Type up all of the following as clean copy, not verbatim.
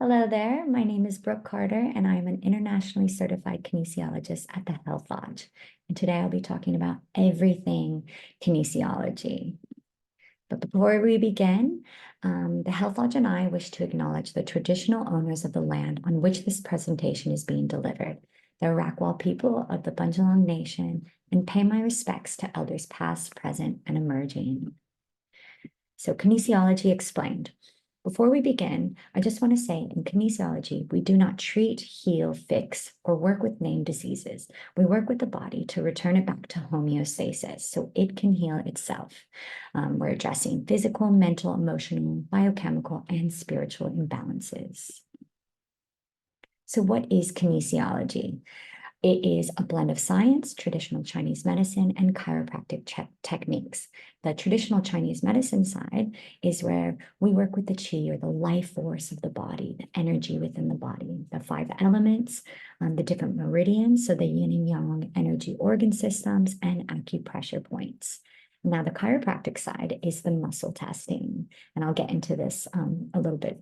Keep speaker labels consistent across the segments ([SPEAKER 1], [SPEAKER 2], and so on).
[SPEAKER 1] Hello there, my name is Brooke Carter and I am an internationally certified kinesiologist at the Health Lodge. And today I'll be talking about everything kinesiology. But before we begin, the Health Lodge and I wish to acknowledge the traditional owners of the land on which this presentation is being delivered, the Rackwall people of the Bundjalung Nation, and pay my respects to elders past, present, and emerging. So Kinesiology Explained. Before we begin, I just want to say in kinesiology, we do not treat, heal, fix, or work with named diseases. We work with the body to return it back to homeostasis so it can heal itself. We're addressing physical, mental, emotional, biochemical, and spiritual imbalances. So what is kinesiology? It is a blend of science, traditional Chinese medicine, and chiropractic techniques. The traditional Chinese medicine side is where we work with the qi, or the life force of the body, the energy within the body, the 5 elements, the different meridians, so the yin and yang energy organ systems, and acupressure points. Now, the chiropractic side is the muscle testing, and I'll get into this a little bit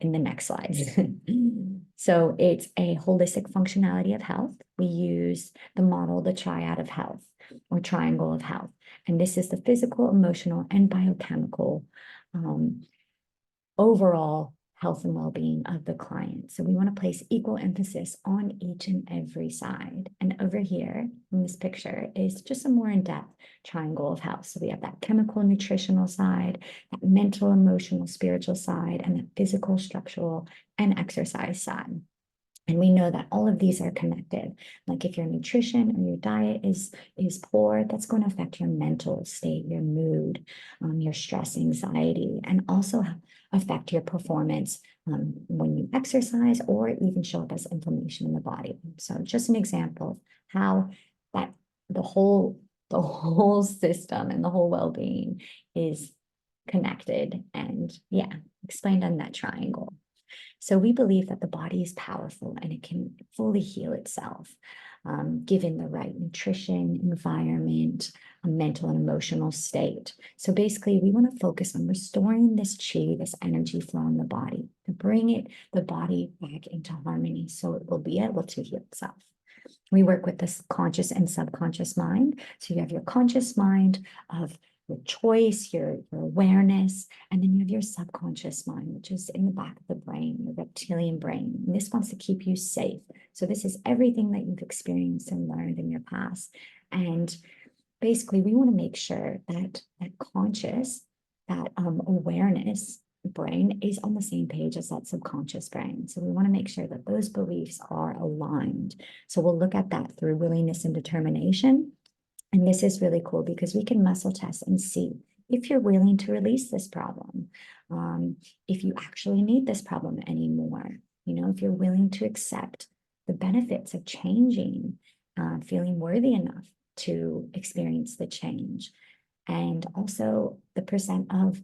[SPEAKER 1] in the next slides. So it's a holistic functionality of health. We use the model, the triad of health, or triangle of health. And this is the physical, emotional, and biochemical overall health and well-being of the client. So we want to place equal emphasis on each and every side. And over here in this picture is just a more in-depth triangle of health. So we have that chemical, nutritional side, that mental, emotional, spiritual side, and the physical, structural, and exercise side. And we know that all of these are connected. Like if your nutrition or your diet is poor, that's going to affect your mental state, your mood, your stress, anxiety, and also affect your performance when you exercise, or even show up as inflammation in the body. So just an example of how that the whole system and the whole well-being is connected and explained on that triangle. So we believe that the body is powerful and it can fully heal itself, given the right nutrition, environment, a mental and emotional state. So basically, we want to focus on restoring this qi, this energy flow in the body, to bring the body back into harmony so it will be able to heal itself. We work with this conscious and subconscious mind. So you have your conscious mind of your choice, your awareness, and then you have your subconscious mind, which is in the back of the brain, your reptilian brain. And this wants to keep you safe. So this is everything that you've experienced and learned in your past. And basically, we want to make sure that conscious, that awareness brain is on the same page as that subconscious brain. So we want to make sure that those beliefs are aligned. So we'll look at that through willingness and determination. And this is really cool because we can muscle test and see if you're willing to release this problem, if you actually need this problem anymore, if you're willing to accept the benefits of changing, feeling worthy enough to experience the change, and also the percent of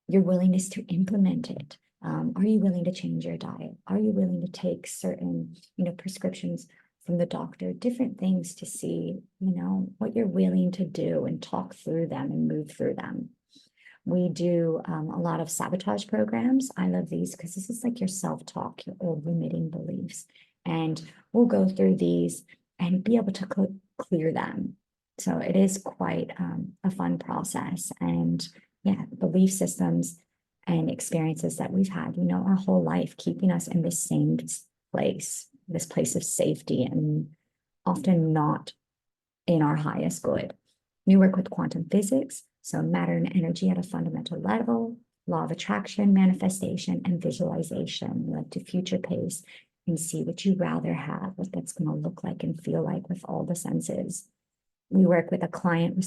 [SPEAKER 1] your willingness to implement it. Are you willing to change your diet? Are you willing to take certain, prescriptions from the doctor, different things to see, what you're willing to do and talk through them and move through them. We do a lot of sabotage programs. I love these because this is like your self-talk, your old limiting beliefs. And we'll go through these and be able to clear them. So it is quite a fun process. And belief systems and experiences that we've had, our whole life, keeping us in the same place, this place of safety, and often not in our highest good. We work with quantum physics, so matter and energy at a fundamental level, law of attraction, manifestation, and visualization. We like to future pace and see what you rather have, what that's going to look like and feel like with all the senses. We work with a client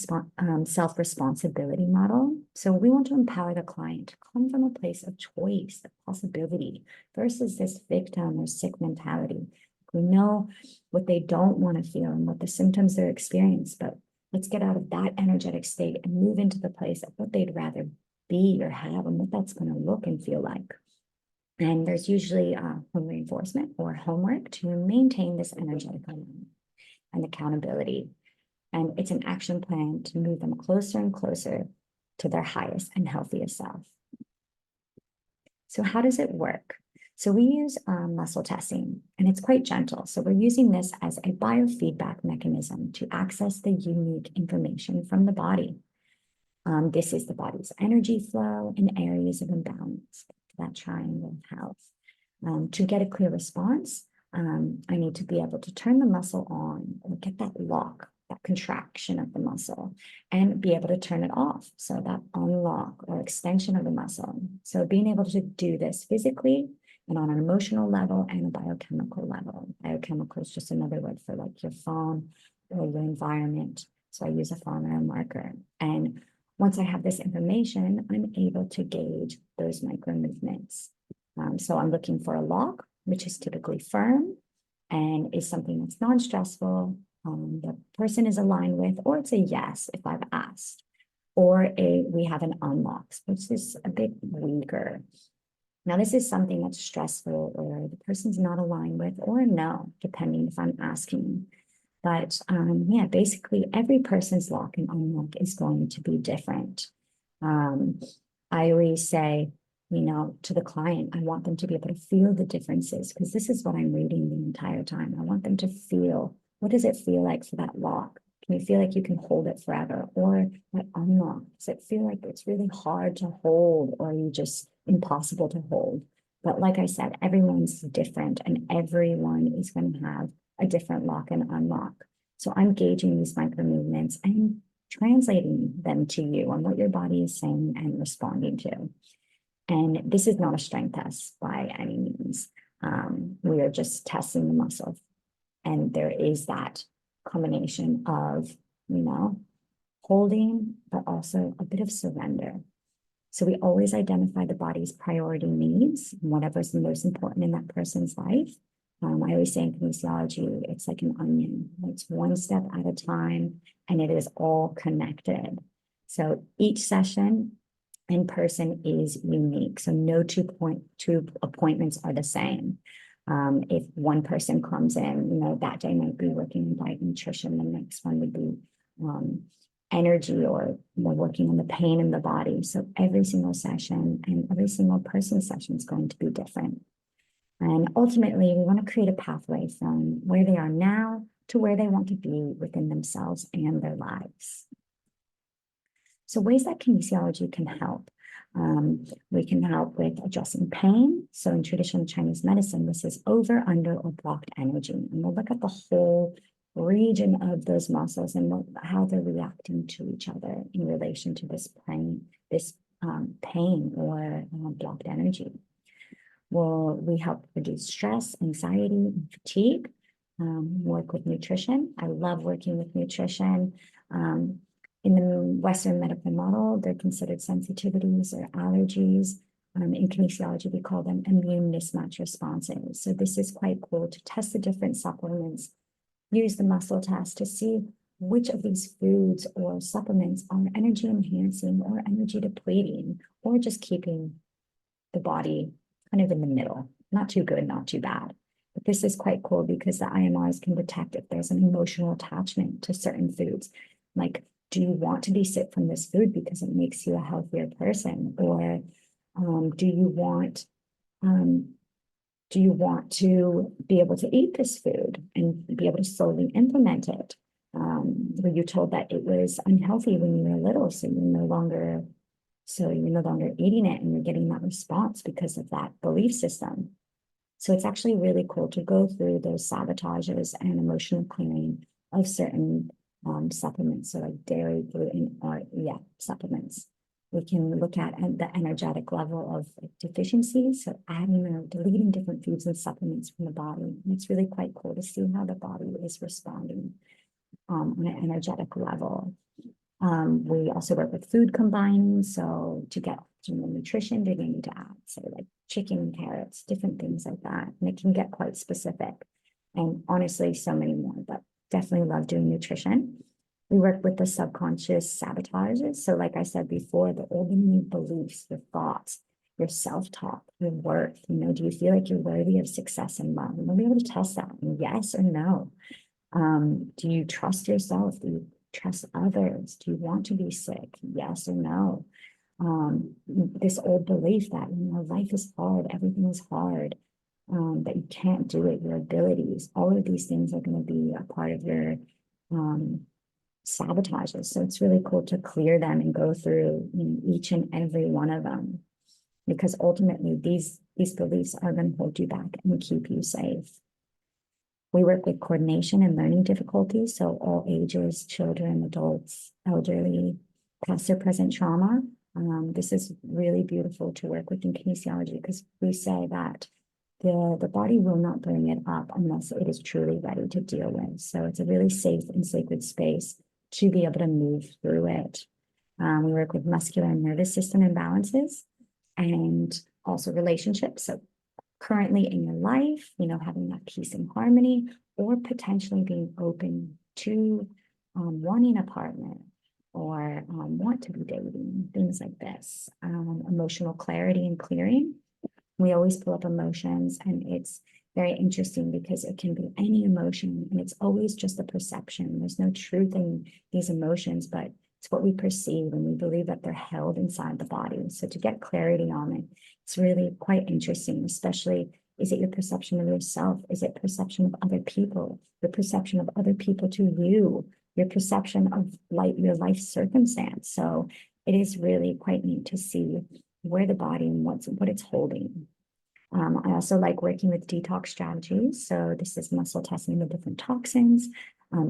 [SPEAKER 1] self-responsibility model. So we want to empower the client to come from a place of choice, of possibility, versus this victim or sick mentality. We know what they don't want to feel and what the symptoms they're experiencing, but let's get out of that energetic state and move into the place of what they'd rather be or have and what that's going to look and feel like. And there's usually home reinforcement or homework to maintain this energetic alignment and accountability. And it's an action plan to move them closer and closer to their highest and healthiest self. So how does it work? So we use muscle testing, and it's quite gentle. So we're using this as a biofeedback mechanism to access the unique information from the body. This is the body's energy flow and areas of imbalance, that triangle of health. To get a clear response, I need to be able to turn the muscle on or get that lock, that contraction of the muscle, and be able to turn it off. So that unlock or extension of the muscle. So being able to do this physically and on an emotional level and a biochemical level. Biochemical is just another word for like your phone or your environment. So I use a phone or a marker. And once I have this information, I'm able to gauge those micro movements. So I'm looking for a lock, which is typically firm and is something that's non-stressful, the person is aligned with, or it's a yes if I've asked, or we have an unlock, which is a bit weaker. Now, this is something that's stressful or the person's not aligned with, or a no, depending if I'm asking. But yeah, basically every person's lock and unlock is going to be different. I always say, to the client, I want them to be able to feel the differences because this is what I'm reading the entire time. I want them to feel, what does it feel like for that lock? Can you feel like you can hold it forever? Or that unlock, does it feel like it's really hard to hold or you just impossible to hold? But like I said, everyone's different and everyone is going to have a different lock and unlock. So I'm gauging these micro movements and translating them to you on what your body is saying and responding to. And this is not a strength test by any means. We are just testing the muscle. And there is that combination of, holding, but also a bit of surrender. So we always identify the body's priority needs, whatever's the most important in that person's life. I always say in kinesiology, it's like an onion. It's one step at a time, and it is all connected. So each session in person is unique. So no two appointments are the same. If one person comes in, that day might be working on diet nutrition, the next one would be energy, or we're working on the pain in the body. So every single session and every single person's session is going to be different. And ultimately, we want to create a pathway from where they are now to where they want to be within themselves and their lives. So ways that kinesiology can help. We can help with addressing pain. So in traditional Chinese medicine, this is over, under, or blocked energy. And we'll look at the whole region of those muscles and how they're reacting to each other in relation to this pain or blocked energy. Well, we help reduce stress, anxiety, and fatigue, work with nutrition. I love working with nutrition. In the Western medical model, they're considered sensitivities or allergies. In kinesiology, we call them immune mismatch responses. So this is quite cool to test the different supplements, use the muscle test to see which of these foods or supplements are energy enhancing or energy depleting, or just keeping the body kind of in the middle, not too good, not too bad. But this is quite cool because the IMRs can detect if there's an emotional attachment to certain foods. Like, do you want to be sick from this food because it makes you a healthier person? Or do you want to be able to eat this food and be able to slowly implement it? Were you told that it was unhealthy when you were little, so you're no longer eating it and you're getting that response because of that belief system? So it's actually really cool to go through those sabotages and emotional clearing of certain supplements, so like dairy, gluten, or supplements. We can look at the energetic level of deficiencies, so adding or deleting different foods and supplements from the body. And it's really quite cool to see how the body is responding on an energetic level. We also work with food combining, so to get optimal nutrition, they're going to need to add, say, like chicken and carrots, different things like that. And it can get quite specific. And honestly, so many more, but definitely love doing nutrition. We work with the subconscious sabotages. So like I said before, the old limiting beliefs, your thoughts, your self-talk, your worth. Do you feel like you're worthy of success and love? And we'll be able to test that, yes or no. Do you trust yourself? Do you trust others? Do you want to be sick? Yes or no? this old belief that, life is hard, everything is hard, that you can't do it, your abilities, all of these things are going to be a part of your sabotages. So it's really cool to clear them and go through each and every one of them, because ultimately these beliefs are going to hold you back and keep you safe. We work with coordination and learning difficulties, so all ages, children, adults, elderly, past or present trauma. This is really beautiful to work with in kinesiology, because we say that the body will not bring it up unless it is truly ready to deal with. So it's a really safe and sacred space to be able to move through it. We work with muscular and nervous system imbalances and also relationships. So currently in your life, having that peace and harmony, or potentially being open to wanting a partner or want to be dating, things like this. Emotional clarity and clearing. We always pull up emotions, and it's very interesting because it can be any emotion, and it's always just a perception. There's no truth in these emotions, but it's what we perceive, and we believe that they're held inside the body. So to get clarity on it, it's really quite interesting, especially, is it your perception of yourself? Is it perception of other people? The perception of other people to you, your perception of your life circumstance. So it is really quite neat to see where the body and what it's holding. I also like working with detox strategies. So this is muscle testing the different toxins.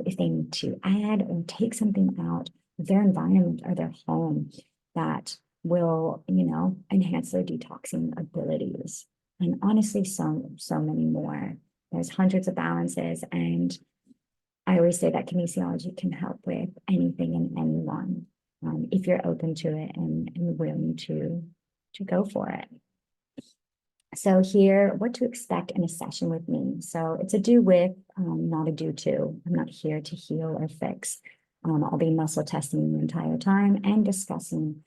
[SPEAKER 1] If they need to add or take something out of their environment or their home that will, enhance their detoxing abilities. And honestly, so many more. There's hundreds of balances, and I always say that kinesiology can help with anything and anyone, if you're open to it and willing to go for it. So here, what to expect in a session with me. So it's a do with, not a do to. I'm not here to heal or fix. I'll be muscle testing the entire time and discussing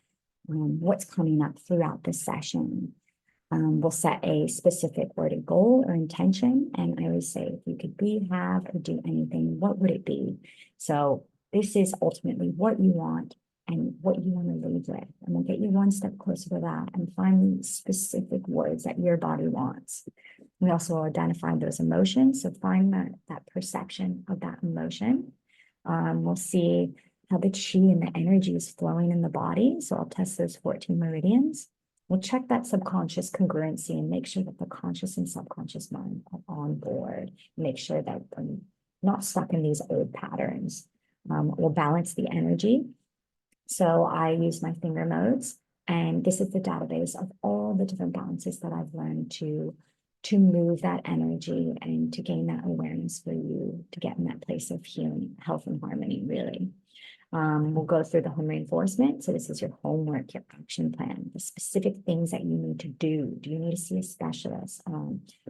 [SPEAKER 1] what's coming up throughout the session. We'll set a specific worded goal or intention. And I always say, if you could be, have, or do anything, what would it be? So this is ultimately what you want and what you want to leave with. And we'll get you one step closer to that and find specific words that your body wants. We also will identify those emotions. So find that perception of that emotion. We'll see how the chi and the energy is flowing in the body. So I'll test those 14 meridians. We'll check that subconscious congruency and make sure that the conscious and subconscious mind are on board. Make sure that I'm not stuck in these old patterns. We'll balance the energy. So I use my finger modes, and this is the database of all the different balances that I've learned to move that energy and to gain that awareness for you to get in that place of healing, health, and harmony, really. We'll go through the home reinforcement. So this is your homework, your action plan, the specific things that you need to do. Do you need to see a specialist?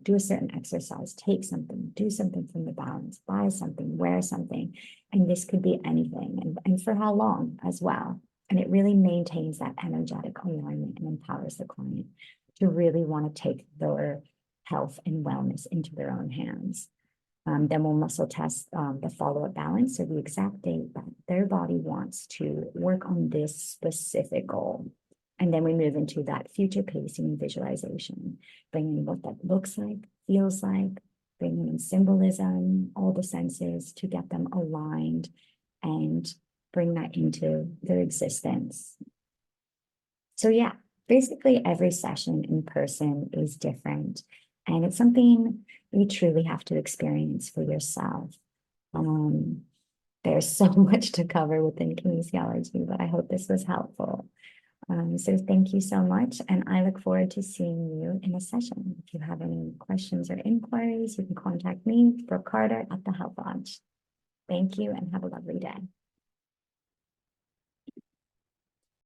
[SPEAKER 1] Do a certain exercise, take something, do something from the balance, buy something, wear something. And this could be anything, and for how long as well. And it really maintains that energetic alignment and empowers the client to really want to take their health and wellness into their own hands. Then we'll muscle test the follow-up balance, so the exact date that their body wants to work on this specific goal. And then we move into that future pacing and visualization, bringing what that looks like, feels like, bringing in symbolism, all the senses to get them aligned and bring that into their existence. So yeah, basically every session in person is different. And it's something you truly have to experience for yourself. There's so much to cover within kinesiology, but I hope this was helpful. So thank you so much, and I look forward to seeing you in a session. If you have any questions or inquiries, you can contact me, Brooke Carter, at the Health Lodge. Thank you, and have a lovely day.